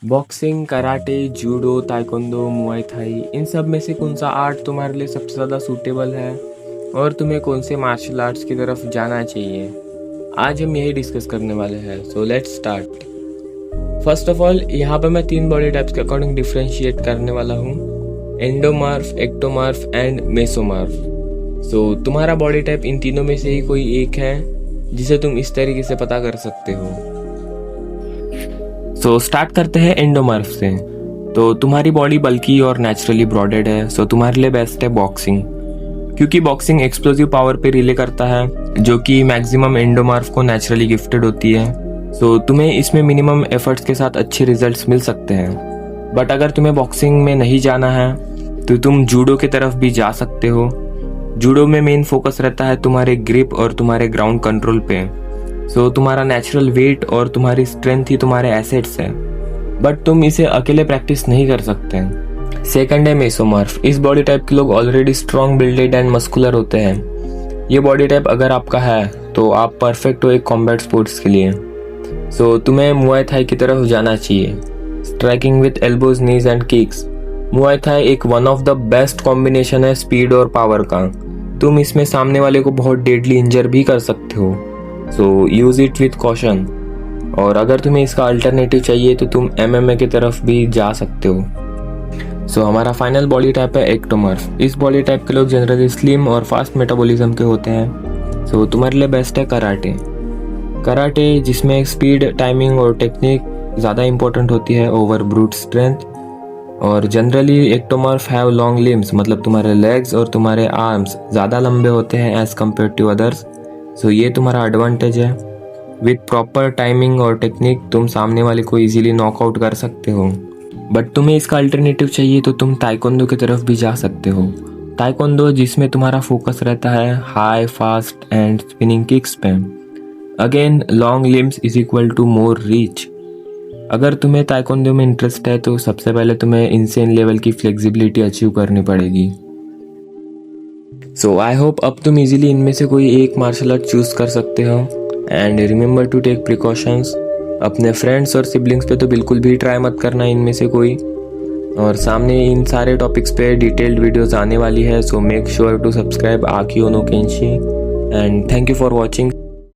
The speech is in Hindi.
बॉक्सिंग, कराटे, जूडो, ताइक्वांडो, मुआई थाई, इन सब में से कौन सा आर्ट तुम्हारे लिए सबसे ज़्यादा सूटेबल है और तुम्हें कौन से मार्शल आर्ट्स की तरफ जाना चाहिए? आज हम यही डिस्कस करने वाले हैं। So let's start. First of all, यहाँ पर मैं 3 बॉडी टाइप्स के अकॉर्डिंग डिफ्रेंशिएट करने वाला हूँ: एंडोमॉर्फ, एक्टोमॉर्फ एंड मेसोमॉर्फ। सो तुम्हारा बॉडी टाइप इन तीनों में से ही कोई एक है जिसे तुम इस तरीके से पता कर सकते हो। सो स्टार्ट करते हैं एंडोमॉर्फ से। तो तुम्हारी बॉडी बल्की और नेचुरली ब्रॉडेड है, सो तुम्हारे लिए बेस्ट है बॉक्सिंग, क्योंकि बॉक्सिंग एक्सप्लोसिव पावर पे रिले करता है जो कि मैक्सिमम एंडोमॉर्फ को नेचुरली गिफ्टेड होती है। सो तुम्हें इसमें मिनिमम एफर्ट्स के साथ अच्छे रिजल्ट्स मिल सकते हैं। बट अगर तुम्हें बॉक्सिंग में नहीं जाना है तो तुम जूडो की तरफ भी जा सकते हो। जूडो में मेन फोकस रहता है तुम्हारे ग्रिप और तुम्हारे ग्राउंड कंट्रोल पे। सो तुम्हारा नेचुरल वेट और तुम्हारी स्ट्रेंथ ही तुम्हारे एसेट्स है, बट तुम इसे अकेले प्रैक्टिस नहीं कर सकते। सेकंड है मेसोमॉर्फ। इस बॉडी टाइप के लोग already strong, builded and muscular होते हैं। ये बॉडी टाइप अगर आपका है तो आप परफेक्ट हो एक कॉम्बैट स्पोर्ट्स के लिए। सो तुम्हें मुआई थाई की तरफ जाना चाहिए। Striking with elbows, knees and kicks. मुआई थाई एक one of the best combination है स्पीड और पावर का। तुम इसमें सामने वाले को बहुत डेडली इंजर भी कर सकते हो। सो यूज इट विथ कॉशन। और अगर तुम्हें इसका अल्टरनेटिव चाहिए तो तुम MMA की तरफ भी जा सकते हो। सो हमारा फाइनल बॉडी टाइप है एक्टोमॉर्फ। इस बॉडी टाइप के लोग जनरली स्लिम और फास्ट मेटाबॉलिज्म के होते हैं। सो तुम्हारे लिए बेस्ट है कराटे। कराटे जिसमें स्पीड, टाइमिंग और टेक्निक ज़्यादा इंपॉर्टेंट होती है ओवर ब्रूट स्ट्रेंथ। और generally ectomorph have long limbs, मतलब तुम्हारे लेग्स और तुम्हारे आर्म्स ज़्यादा लंबे होते हैं एज कम्पेयर टू अदर्स। सो ये तुम्हारा एडवांटेज है। विथ प्रॉपर टाइमिंग और टेक्निक तुम सामने वाले को इजीली नॉकआउट कर सकते हो। बट तुम्हें इसका अल्टरनेटिव चाहिए तो तुम ताइक्वांडो की तरफ भी जा सकते हो। ताइक्वांडो जिसमें तुम्हारा फोकस रहता है high, fast and spinning kicks पे। Again, long limbs is equal to more reach. अगर तुम्हें ताइक्वांडो में इंटरेस्ट है तो सबसे पहले तुम्हें इनसेन लेवल की फ्लेक्सिबिलिटी अचीव करनी पड़ेगी। सो आई होप अब तुम इजीली इनमें से कोई एक मार्शल आर्ट चूज कर सकते हो। And remember to take precautions. अपने फ्रेंड्स और सिबलिंग्स पे तो बिल्कुल भी ट्राई मत करना इनमें से कोई। और सामने इन सारे टॉपिक्स पे डिटेल्ड वीडियोस आने वाली है, so make sure to subscribe Aki Ono Kenshi. And thank you for watching.